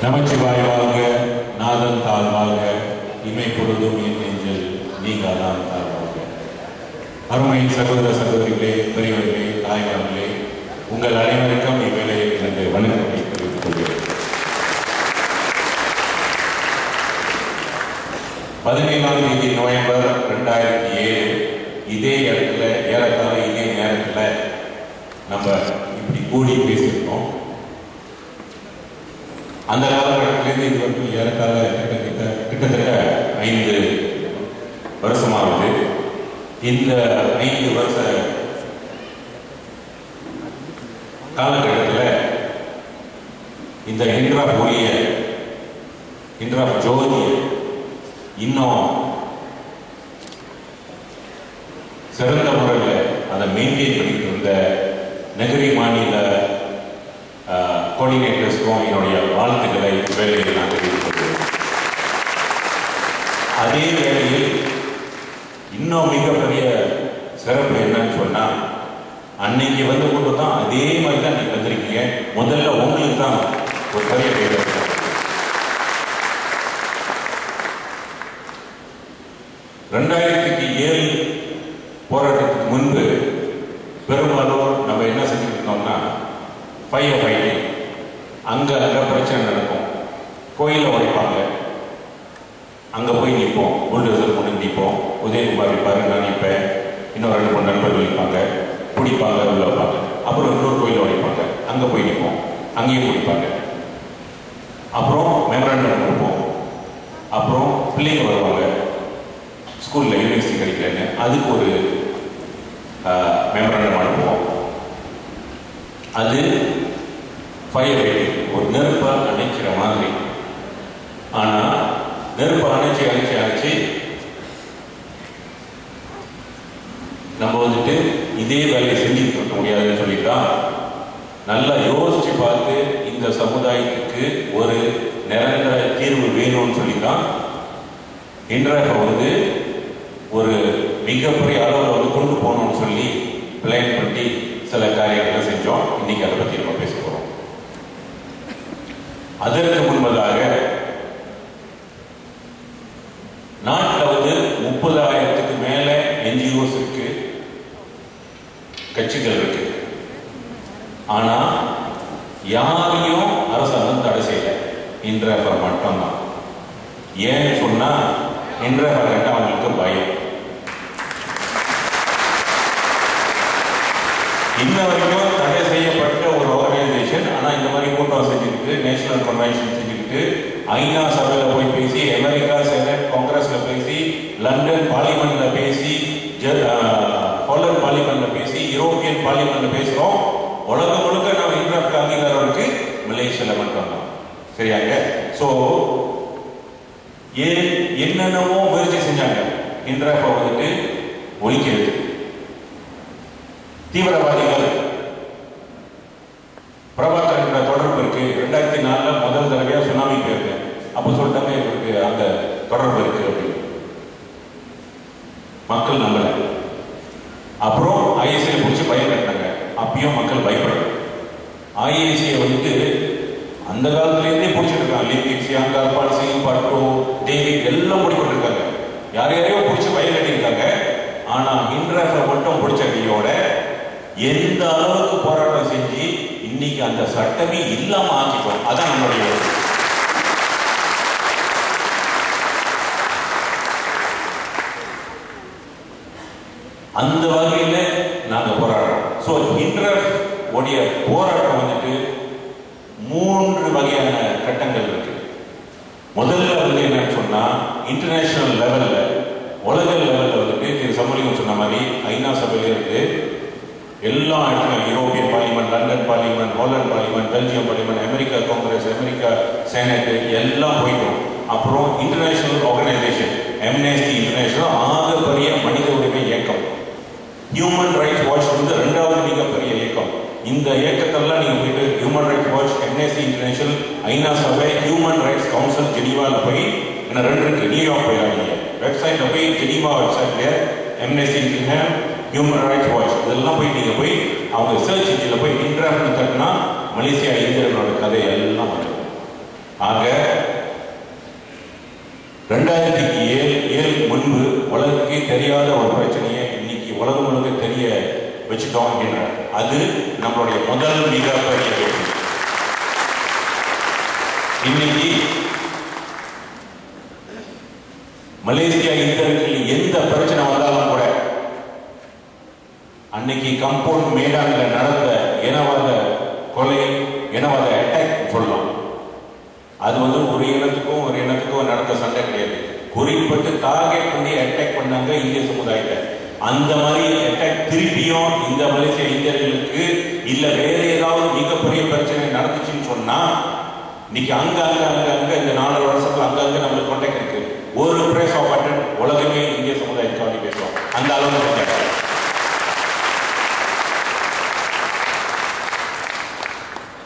நமச்சிவாய் வாழ்க, நாதன் தாழ் வாழ்க, இமை பொழுதும் என் நெஞ்சில் நீங்காதான் தாழ் வாழ்க. அருமை சகோதர சகோதரிகளே, பெரியவர்களே, தாய்மார்களே, உங்கள் அனைவருக்கும் இவ்வேளையில் எனது வணக்கத்தை தெரிவித்துக் கொள்கிறேன். 17ஆம் தேதி நவம்பர் 2007 இதே இடத்துல ஏறத்தாழ இதே நேரத்தில் நம்ம இப்படி கூடி பேசியிருக்கோம். அந்த காலகட்டத்திலேருந்து இது வரைக்கும் ஏறத்தாழ கிட்டத்தட்ட 5 வருஷமாகுது. இந்த 5 வருஷ காலகட்டத்தில் இந்த இன்ட்ரா ஜோதியை இன்னும் சிறந்த முறையில் அதை மெயின்டைன் பண்ணிட்டு இருந்த நகரி மாநில கோஆர்டினேட்டர்ஸ்க்கும் என்னுடைய வாழ்த்துக்களை வேலையில் நான் தெரிவித்துள்ளேன். அதே வேளையில் இன்னும் மிகப்பெரிய சிறப்பு என்னன்னு சொன்னால், அன்னைக்கு வந்து கொண்டு தான் அதே மாதிரி தான் நீங்கள் வந்திருக்கீங்க. முதல்ல உங்களுக்கு தான் ஒரு பெரிய வேலை. 2007 போராட்டத்துக்கு முன்பு பெரும்பாலும் நம்ம என்ன செஞ்சுருக்கோம்னா ஃபயர் ஃபைட்டிங். அங்கே பிரச்சனை நடக்கும். கோயிலை உடைப்பாங்க, அங்கே போய் நிற்போம். புல்டோசர் கொண்டு நிற்போம். உதயகுமார் இருப்பார், நான் நிற்பேன், இன்னும் 2-3 நண்பர்கள் நிற்பாங்க, பிடிப்பாங்க, உள்ள வைப்பாங்க. அப்புறம் இன்னொரு கோயிலை உடைப்பாங்க, அங்கே போய் நிற்போம், அங்கேயும் பிடிப்பாங்க. அப்புறம் மெமரண்டம் கொடுப்போம். அப்புறம் பிள்ளைங்க வருவாங்க, ஸ்கூலில் யூனிவர்சிட்டி கிடைக்கலன்னு அதுக்கு ஒரு மெமரண்டம் அனுப்புவோம். அது ஃபயர் ஃபைட்டிங், ஒரு நெருப்பை அணைக்கிற மாதிரி. ஆனால் நெருப்பை அணைச்சி நம்ம வந்துட்டு இதே வேலையை செஞ்சுட்டு இருக்க முடியாதுன்னு சொல்லிட்டா, நல்லா யோசிச்சு பார்த்து இந்த சமுதாயத்துக்கு ஒரு நிரந்தர தீர்வு வேணும்னு சொல்லித்தான் இன்றைய வந்து ஒரு மிகப்பெரிய அளவில் வந்து கொண்டு போகணும்னு சொல்லி பிளான் பண்ணி சில காரியங்களை செஞ்சோம். இன்னைக்கு அதை பற்றி நம்ம பேச போகிறோம். அதற்கு முன்பதாக நாட்டில் வந்து 30,000க்கு மேல NGOs இருக்கு, கட்சிகள் இருக்கு. ஆனா யாரையும் அரசாங்கம் தடை செய்யல. இன்றைய மட்டும்தான். ஏன்னு சொன்னா இன்றைய அவங்களுக்கு பயம். இன்ன வரைக்கும் தடை செய்யப்பட்ட ஒரு ஆர்கனைசேஷன், ஆனா இந்த மாதிரி கூட்டம் செஞ்சுக்கிட்டு, நேஷனல் கன்வென்ஷன் செஞ்சுக்கிட்டு, ஐநா சபையில் போய் பேசி, அமெரிக்கா செனட் காங்கிரஸ்ல பேசி, லண்டன் பார்லிமெண்ட்ல பேசி, ஹாலண்ட் பார்லிமெண்ட்ல பேசி, யூரோப்பியன் பார்லிமெண்ட்ல பேசுறோம். உலகம் முழுக்க நம்ம இன்ட்ராஃப்ட் அங்கீகாரம் இருக்கு, மலேசியால மட்டும்தான். சரியாங்க? ஸோ என்னென்னவோ முயற்சி செஞ்சாங்க இன்ட்ராஃப்ட் வந்துட்டு ஒழிக்கிறது. தீவிரவாதிகள் பிரபாகரன் தொடர்பு இருக்கு. 2004 முதல் தடவையா சுனாமி போயிருக்கேன். அப்போ சொல்லிட்டாங்க இவருக்கு அந்த தொடர்பு இருக்கு அப்படின்னு. மக்கள் நம்பல. அப்புறம் ISI பிடிச்சி பயம் கட்டினாங்க. அப்பயும் மக்கள் பயப்படல. ISI வந்துட்டு அந்த காலத்திலேருந்தே பிடிச்சிட்டு இருக்காங்க. லிபிக்ஸ், யாங்கார், பால்சிங், பட்டோ, டேவிட் எல்லாம் பிடிப்பட்டிருக்காங்க. யாரையாரையோ பிடிச்சி பயம் கட்டியிருக்காங்க. ஆனா இன்ட்ராஃப்ட் மட்டும் பிடிச்ச கையோட எந்த அளவுக்கு போராட்டம் செஞ்சு இன்னைக்கு அந்த சட்டமே இல்லாம ஆக்கிட்டோம். அதான் நம்மளுடைய அந்த வகையில நாங்க போராடுறோம். ஸோ இன்ட்ராஃப்ட் உடைய போராட்டம் வந்துட்டு 3 வகையான கட்டங்கள் இருக்கு. முதல்ல வந்து என்னன்னு சொன்னா, இன்டர்நேஷனல் லெவல்ல, உலக லெவல்ல வந்துட்டு திரு சமலிங்கம் சொன்ன மாதிரி ஐநா சபையில இருந்து எல்லா இடத்துலையும், European parliament, London parliament, Holland parliament, Belgium parliament, America Congress, America Senate எல்லாம் போயிட்டோம். அப்புறம் இன்டர்நேஷனல் ஆர்கனைசேஷன், அம்னஸ்டி இன்டர்நேஷனல், ஆகப்பெரிய மனித உரிமை இயக்கம். ஹியூமன் ரைட்ஸ் வாட்ச் வந்து 2வது மிகப்பெரிய இயக்கம். இந்த இயக்கத்தெல்லாம் நீங்க போயிட்டு human rights watch, Amnesty International, ஐநா சபை, ஹியூமன் ரைட்ஸ் கவுன்சில் ஜெனீவாவில் போய், என்ன 2 இருக்கு, நியூயார்க் போயிடாதீங்க, வெப்சைட்ல போய் ஜெனீவா வெப்சைட்ல Amnesty International, human rights watch இதெல்லாம் போய் நீங்க போய் அவங்க சர்ச் இன்ஜின்ல போய் இன்ட்ராஃப்ட் தட்டினா மலேசியா இந்தியர்களோட கதை எல்லாம் வந்துடும். ஆக 2007 முன்பு உலகுக்கே தெரியாத ஒரு பிரச்சனையை இன்னைக்கு உலகம் முழுக்க தெரிய வச்சுட்டோம் அப்படின்ற அது நம்மளுடைய முதல் மிகப்பெரிய வெற்றி. இன்னைக்கு மலேசியா இந்தியர்கள் எந்த பிரச்சனை வந்தாலும் கூட அன்னைக்கு கம்பவுண்ட் மேடான்ல நடந்த இனவாத கொலை, இனவாத அட்டாக் சொல்லலாம். அது ஒரு இனத்துக்கும் நடந்த சண்டை கிடையாது. குறிப்பிட்டு டார்கெட் பண்ணி அட்டாக் பண்ணாங்க இந்திய சமுதாயத்தை. அந்த மாதிரி அட்டாக் திருப்பியும் இந்த மலேசிய இந்தியர்களுக்கு இல்ல வேற ஏதாவது மிகப்பெரிய பிரச்சனை நடந்துச்சுன்னு சொன்னா இன்னைக்கு அங்க இந்த 4 வருஷத்துல அங்கங்க நம்மளுக்கு கான்டாக்ட் இருக்கு. ஒரு பிரேஸ் ஆஃப் பட்டன் உலகமே இந்திய சமுதாயத்தை பேசுவோம். அந்த அளவுக்கு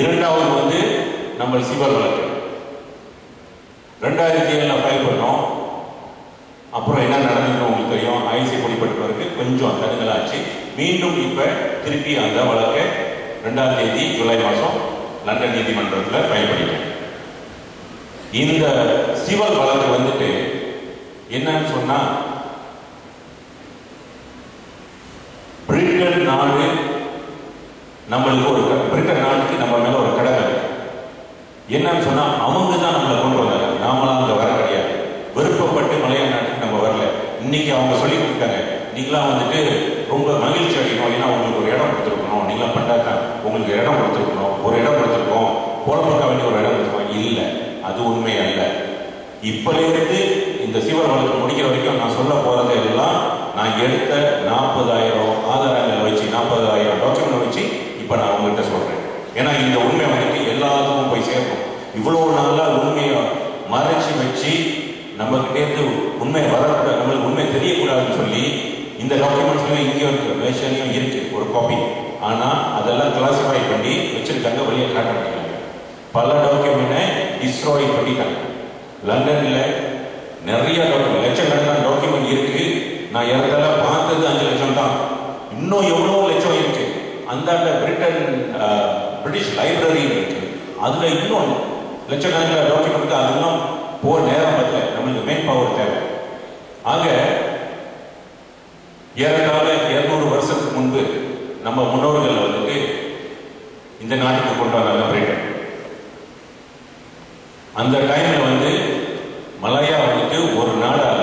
இரண்டாவது நம்ம சிவில் வழக்கு 2007 ஃபைல் பண்ணோம். அப்புறம் என்ன நடந்ததுன்னு உங்களுக்கு தெரியும். ஐசி பொடிப்பட்டு கொஞ்சம் தடுங்கலாச்சு. மீண்டும் இப்ப திருப்பி அந்த வழக்கை 2ஆம் தேதி ஜூலை மாதம் லண்டன் நீதிமன்றத்தில் ஃபைல் பண்ணிட்டேன். இந்த சிவில் வழக்கு என்னன்னு சொன்னா பிரிட்டன் நாடு நம்மளுக்கு பிரிட்டன் நாட்டுக்கு நம்ம மேல ஒரு கடமை இருக்கு. என்னன்னு சொன்னா அவங்க தான் நம்மளை கொண்டு வந்தாங்க, நாமளாம் அங்க வர கிடையாது. விருப்பப்பட்டு மலையாள நாட்டுக்கு நம்ம வரல. இன்னைக்கு அவங்க சொல்லி கொடுத்தாங்க, நீங்களாம் ரொம்ப மகிழ்ச்சி அடையணும், ஏன்னா உங்களுக்கு ஒரு இடம் கொடுத்துருக்கணும், நீங்களாம் பண்ணாதான் உங்களுக்கு இடம் கொடுத்துருக்கணும், ஒரு இடம் கொடுத்துருக்கோம், போலப்பக்க வேண்டிய ஒரு இடம் கொடுத்துருக்கோம். இல்லை, அது உண்மை அல்ல. இப்படியிருந்து இந்த சிவில் வழக்கு முடிக்கிற வரைக்கும் நான் சொல்ல போறது எல்லாம் நான் எடுத்த 40,000 ஆதாரங்களை வச்சு 40,000 டாக்குமெண்ட் வச்சு இப்ப நான் உங்ககிட்ட சொல்றேன். ஏன்னா இந்த உண்மை எல்லாத்துக்கும் போய் சேர்க்கும். இவ்வளவு நாளா உண்மையை மறைச்சி வச்சு நம்ம கிட்டே உண்மை வரக்கூடாது, நம்மளுக்கு உண்மை தெரியக்கூடாதுன்னு சொல்லி இந்த டாக்குமெண்ட்ஸ்லாம் இங்கேயும் இருக்கு, மலேசியாலையும் இருக்கு ஒரு காப்பி. ஆனா அதெல்லாம் கிளாசிஃபை பண்ணி வச்சிருக்காங்க, வெளியே காட்ட முடியல. பல டாக்குமெண்ட்டை டிஸ்ட்ராய் பண்ணிட்டாங்க. லண்டன்ல நிறைய டாக்குமெண்ட், லட்சக்கணக்கான டாக்குமெண்ட் இருக்கு. நான் ஏறத்தாழ பார்த்தது 5 லட்சம் தான். இன்னும் எவ்வளவு லட்சம் இருக்கு. அந்த பிரிட்டிஷ் லைப்ரரி இருக்கு, அதுல இன்னும் லட்சக்கணக்கான டாக்குமெண்ட். அதெல்லாம் போற நேரம் பத்தல, நம்மளுக்கு மெயின் பவர் தேவை. ஆக ஏறத்தாழ 200 வருஷத்துக்கு முன்பு நம்ம முன்னோர்கள் இந்த நாட்டுக்கு கொண்டு வந்தாங்க பிரிட்டன். அந்த டைம்ல மலாயா ஒரு நாடால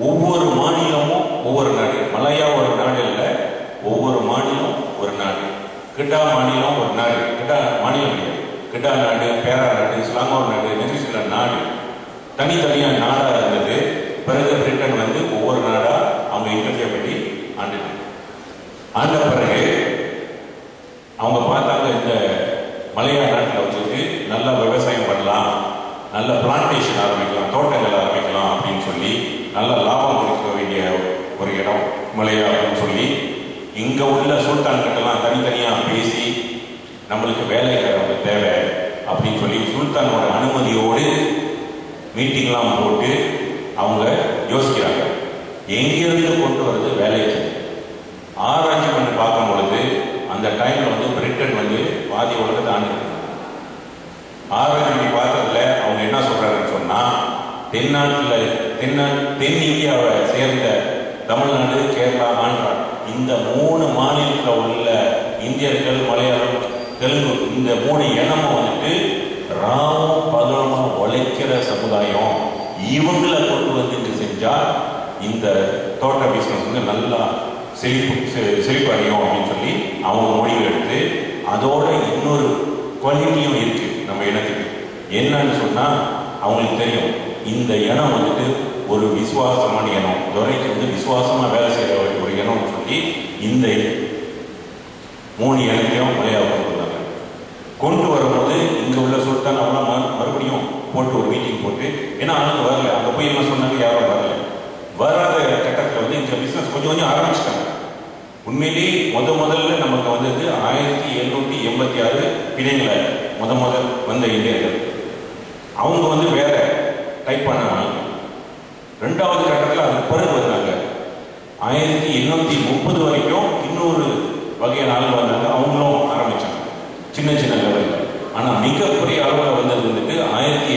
ஒவ்வொரு மாநிலமும் ஒவ்வொரு நாடு. மலாயா ஒரு நாடு இல்ல, ஒவ்வொரு மாநிலம் ஒரு நாடு. கிட்டா மாநிலம் ஒரு நாடு, கிட்டா மாநிலம் இல்லை, கிட்டா நாடு, பேரா நாடு, ஸ்லாங்கோர் நாடு, நெகிசிலர் நாடு, தனித்தனியா நாடா இருந்தது. பிறகு பிரிட்டன் ஒவ்வொரு நாடா அவங்க இன்டர்ஃபியர் பண்ணி ஆண்ட பிறகு அவங்க பார்த்தாங்க இந்த மலையா நாட்டில் நல்லா விவசாயம் பண்ணலாம், நல்ல பிளான்டேஷன் ஆரம்பிக்கலாம், தோட்டங்கள் ஆரம்பிக்கலாம் அப்படின்னு சொல்லி நல்ல லாபம் கொடுக்க வேண்டிய ஒரு இடம் மலையா அப்படின்னு சொல்லி இங்க உள்ள சுல்தான் கிட்டலாம் தனித்தனியா பேசி நம்மளுக்கு வேலைக்காரங்க தேவை அப்படின்னு சொல்லி சுல்தானோட அனுமதியோடு மீட்டிங்லாம் போட்டு அவங்க யோசிக்கிறாங்க எங்கிருந்து கொண்டு வருது வேலைக்கு. ஆராய்ச்சி பண்ணி பார்க்கும் பொழுது அந்த டைம்ல பிரிட்டன் பாதி உலகத்தை ஆண்டு ஆராய்ச்சி பண்ணி பார்த்ததுல அவங்க என்ன சொல்றாங்கன்னு சொன்னா தென் இந்தியாவை சேர்ந்த தமிழ்நாடு, கேரளா, ஆந்திரா இந்த 3 மாநிலத்தில் உள்ள இந்தியர்கள், மலையாளம், தெலுங்கு இந்த 3 இனமும் ராமம் பகலமா உழைக்கிற சமுதாயம். இவங்களை கொண்டு செஞ்சா இந்த தோட்ட பிசினஸ் நல்லா செழிப்பு அடையும் அப்படின்னு சொல்லி அவங்க முடிவு எடுத்து அதோட இன்னொரு குவாலிட்டியும் இருக்கு நம்ம இனத்துக்கு. என்னன்னு சொன்னா அவங்களுக்கு தெரியும் இந்த இனம் ஒரு விசுவாசமான இனம், துறைக்கு விசுவாசமா வேலை செய்யற ஒரு இனம்னு சொல்லி இந்த 3 இனத்தையும் மலையாளம் கொண்டு வரும்போது இங்க உள்ள சுல்தான் அவங்களாம் மறுபடியும் போட்டு ஒரு மீட்டிங் போட்டு, ஏன்னா அவங்க வரல, அங்க போய் என்ன சொன்னாங்க, யாரும் வரல. வராத கட்டத்தில் இந்த பிசினஸ் கொஞ்சம் ஆரம்பிச்சிட்டாங்க. உண்மையிலேயே முதல்ல நமக்கு 1786 பிணைங்கள முதல் வந்த இந்தியர்கள். அவங்க வேற டைப் பண்ணாங்க. 2வது கட்டத்தில் அதுக்கு பிறகு வந்தாங்க. 1830 வரைக்கும் இன்னொரு வகையான ஆள் வந்தாங்க, அவங்களும் ஆரம்பிச்சாங்க சின்ன லெவலில். ஆனால் மிகப்பெரிய அளவில் வந்தது 1886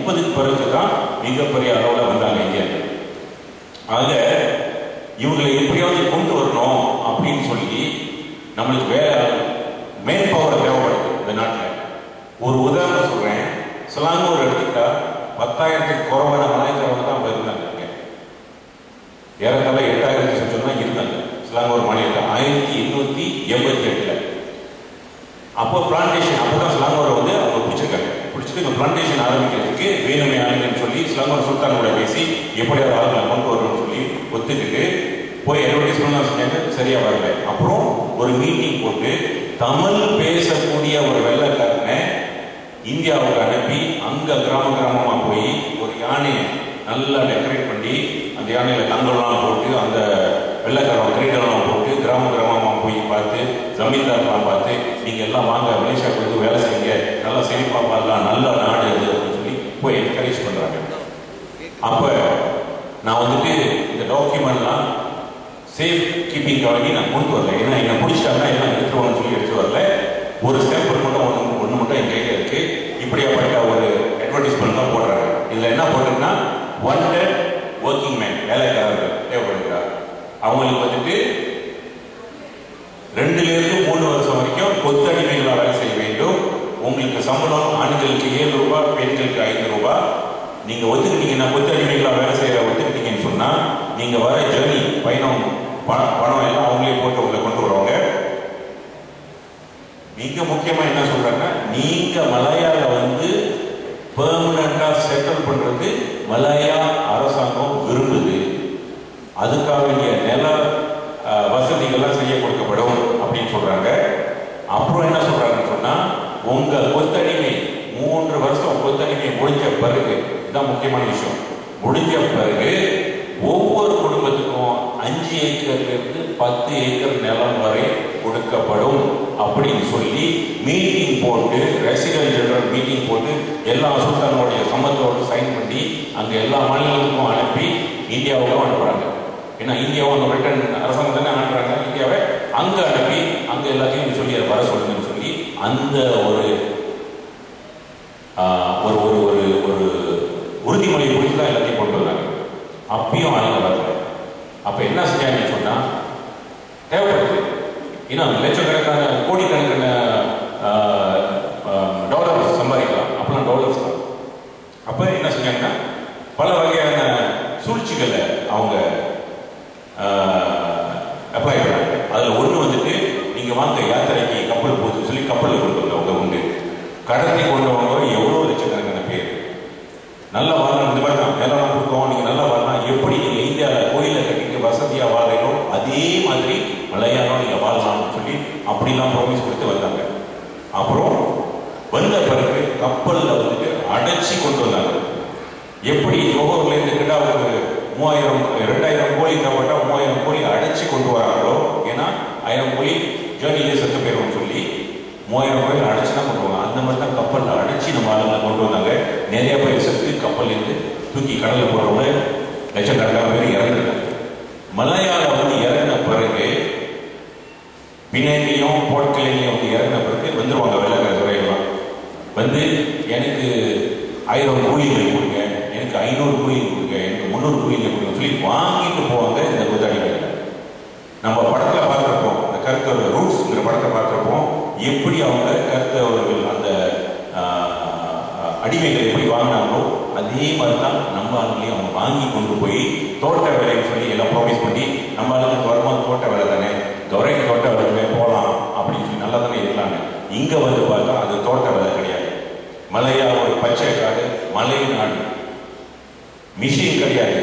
30க்கு பிறகு தான் மிகப்பெரிய அளவில் வந்தாங்க இந்தியர்கள். ஆக இவங்களை எப்படியாவது கொண்டு வரணும் அப்படின்னு சொல்லி நம்மளுக்கு வேற மேன் பவர் தேவைப்படுது இந்த நாட்டில். ஒரு உதாரணம் சொல்றேன். சிலாங்கூர் எடுத்துக்கிட்டா 10,000க்கு குறைவான மலாய்க்காரங்க தான் இருந்தாங்க. ஏறத்தாழ 8,000 சுற்றம் தான் இருந்தாங்க சிலாங்கூர் மாநிலத்தில் 1888. அப்போ பிளான்டேஷன் அப்போதான் சிலாங்கூரை வந்து அவங்க பிடிச்சிருக்காங்க. பிடிச்சிட்டு இந்த பிளான்டேஷன் ஆரம்பிக்கிறதுக்கு வேணுமே ஆளுங்கன்னு சொல்லி சிலாங்கூர் சுல்தான் கூட பேசி எப்படியாவது ஆளுங்களை கொண்டு வரணும்னு சொல்லி ஒத்துக்கிட்டு போய் அட்வர்டைஸ்மெண்ட் செஞ்சாங்க. சரியா வரல. அப்புறம் ஒரு மீட்டிங் போட்டு தமிழ் பேசக்கூடிய ஒரு வெள்ளைக்காரனை இந்தியாவுக்கு அனுப்பி அங்க கிராமமா போய் ஒரு யானையை நல்லா டெக்கரேட் பண்ணி அந்த யானையில தங்கம்லாம் போட்டு அந்த வெள்ளைக்காரன் கிரீடெல்லாம் போட்டு கிராமமா போய் பார்த்து ஜமீன்தார்லாம் பார்த்து நீங்க எல்லாம் வாங்க மலேசியா கொடுத்து வேலை செய்யுங்க, நல்லா செழிப்பா பார்க்கலாம், நல்ல நாடு அது அப்படின்னு சொல்லி போய் என்கரேஜ் பண்றாங்க. அப்ப நான் வந்துட்டு இந்த டாக்குமெண்ட்லாம் சேஃப் கீப்பிங் வாங்கி நான் கொண்டு வரல. ஏன்னா என்ன பிடிச்சிட்டாங்கன்னா எல்லாம் எடுத்துருவாங்கன்னு சொல்லி எடுத்து வரல. ஒரு ஸ்டேம்பிள் மட்டும் ஒன்று மட்டும் என் கையில் இருக்கு. இப்படியாப்பட்ட ஒரு அட்வர்டைஸ்மெண்ட் தான் போடுறாங்க. இதுல என்ன போட்டிருக்குன்னா வாண்டட் ஒர்க்கிங் மேன், வேலைக்காரர்கள் தேவைப்படுகிறார். அவங்களுக்கு வந்துட்டு 2லிருந்து 3 வருஷம் வரைக்கும் கொத்தடிமைகளாக வேலை செய்ய வேண்டும். உங்களுக்கு சம்பளம் ஆண்களுக்கு 7 ரூபாய், பெண்களுக்கு 5 ரூபாய். நீங்க ஒத்துக்கிட்டீங்கன்னா கொத்தடிமைகளாக வேலை செய்யற ஒத்துக்கிட்டீங்கன்னு சொன்னா நீங்க வர ஜர்னி பயணம் பணம் எல்லாம் அவங்களே போட்டு உங்களை கொண்டு வருவாங்க. மிக முக்கியமா என்ன சொல்றாங்க, நீங்க மலாயால வந்து பெர்மனண்டா செட்டில் பண்றது மலாயா அரசாங்கம் விரும்புது. அதுக்காக வேண்டிய நில வசதிகள்லாம் செய்ய கொடுக்கப்படும் அப்படின்னு சொல்றாங்க. அப்புறம் என்ன சொல்றாங்கன்னு சொன்னா உங்க கொத்தடிமை 3 வருஷம் கொத்தடிமை முடிஞ்ச பிறகு, இதுதான் முக்கியமான விஷயம், முடிஞ்ச பிறகு ஒவ்வொரு குடும்பத்துக்கும் 5 ஏக்கர்லேருந்து 10 ஏக்கர் நிலம் வரை கொடுக்கப்படும் அப்படின்னு சொல்லி மீட்டிங் போட்டு, ரெசிடென்ட் ஜெனரல் மீட்டிங் போட்டு எல்லா சுல்தானுடைய சம்மத்தோடு சைன் பண்ணி அங்கே எல்லா மாநிலங்களுக்கும் அனுப்பி இந்தியாவுக்கும் அனுப்புறாங்க. ஏன்னா இந்தியாவும் அந்த பிரிட்டன் அரசாங்கம் தானே அனுப்புறாங்க. இந்தியாவை அங்க அனுப்பி அங்க எல்லாத்தையும் சொல்லி வர சொல்லுங்கன்னு சொல்லி அந்த ஒரு உறுதிமொழி குறித்து தான் எல்லாத்தையும் கொண்டு வந்தாங்க. அப்பயும் ஆளுங்க வரல. அப்ப என்ன செஞ்சாங்கன்னு சொன்னா தேவைப்படுது. ஏன்னா லட்சக்கணக்கான கோடிக்கணக்கான டாலர்ஸ் சம்பாதிக்கலாம். அப்பெல்லாம் டாலர்ஸ் தான். அப்ப என்ன செஞ்சாங்கன்னா பல வகையான சூழ்ச்சிகளை அவங்க அப்ளை பண்ணாங்க. அதுல ஒண்ணு வந்துட்டு நீங்க வாங்க யாத்திரைக்கு கப்பல் போகுதுன்னு சொல்லி கப்பலில் கொண்டு வந்தவங்க உண்டு. கடத்தி கொண்டவங்க எவ்வளவு லட்சக்கணக்கான பேர். நல்லா வாழலாம். இந்த மாதிரி தான் வேலைலாம் கொடுத்தோம், நீங்க நல்லா வாழலாம். எப்படி நீங்க இந்தியாவில் கோயிலை கட்டிட்டு வசதியா வாழறோம் அதே மாதிரி மலையாளம் நீங்க வாழலாம்னு சொல்லி அப்படிலாம் ப்ராமிஸ் கொடுத்து வந்தாங்க. அப்புறம் வந்த பிறகு கப்பல்ல வந்துட்டு அடைச்சி கொண்டு வந்தாங்க. எப்படி ஜோஹர்ல இருந்து கிட்டாவுக்கு 2000 கோழி தேவைப்பட்டா 3000 கோழி அடைச்சி கொண்டு வராங்களோ, ஏன்னா 1000 கோழி ஜேர்னிலே செத்து போயிடும்னு சொல்லி 3000 கோழி அடைச்சி தான் கொண்டு வருவாங்க. அந்த மாதிரி தான் கப்பல்ல அடைச்சி நம்ம ஆளுங்களை கொண்டு வந்தாங்க. நிறைய பேர் செத்து கப்பல் இருந்து தூக்கி கடல்ல போறவங்க லட்சக்கணக்கான பேர் இறந்துட்டாங்க. மலையாள வந்து இறங்கின பிறகு பிணையிலையும் போட்கலையும் வந்து இறங்கின பிறகு வந்துருவாங்க வெள்ளக்கார துறையெல்லாம் வந்து எனக்கு 1000 கூலிகள் கொடுங்க, எனக்கு 500 கூலிகள் கொடுங்க, எனக்கு 300 கூலிகள் கொடுங்க சொல்லி வாங்கிட்டு போவாங்க. இந்த கொத்தடிமைகளை நம்ம படத்துல பார்த்துருப்போம். இந்த கருத்தவர் ரூட்ஸ்ங்கிற படத்தை பார்த்துருப்போம். எப்படி அவங்க கருத்தவர்கள் அந்த அடிமைகளை எப்படி வாங்கினாங்களோ அதே மாதிரி தான் நம்ம ஆளுங்களையும் அவங்க வாங்கி கொண்டு போய் தோட்ட வேலைன்னு சொல்லி எல்லாம் ப்ராமிஸ் பண்ணி நம்ம ஆளுங்களுக்கு வரும்போது தோட்ட வேலை தானே, துறை தோட்ட வேலை போகலாம் அப்படின்னு சொல்லி நல்லா தானே இருக்கலாங்க. இங்க வந்து பார்த்தா அது தோட்ட வேலை கிடையாது. மலையா ஒரு பச்சை காடு, மலை நாடு, மிஷின் கிடையாது.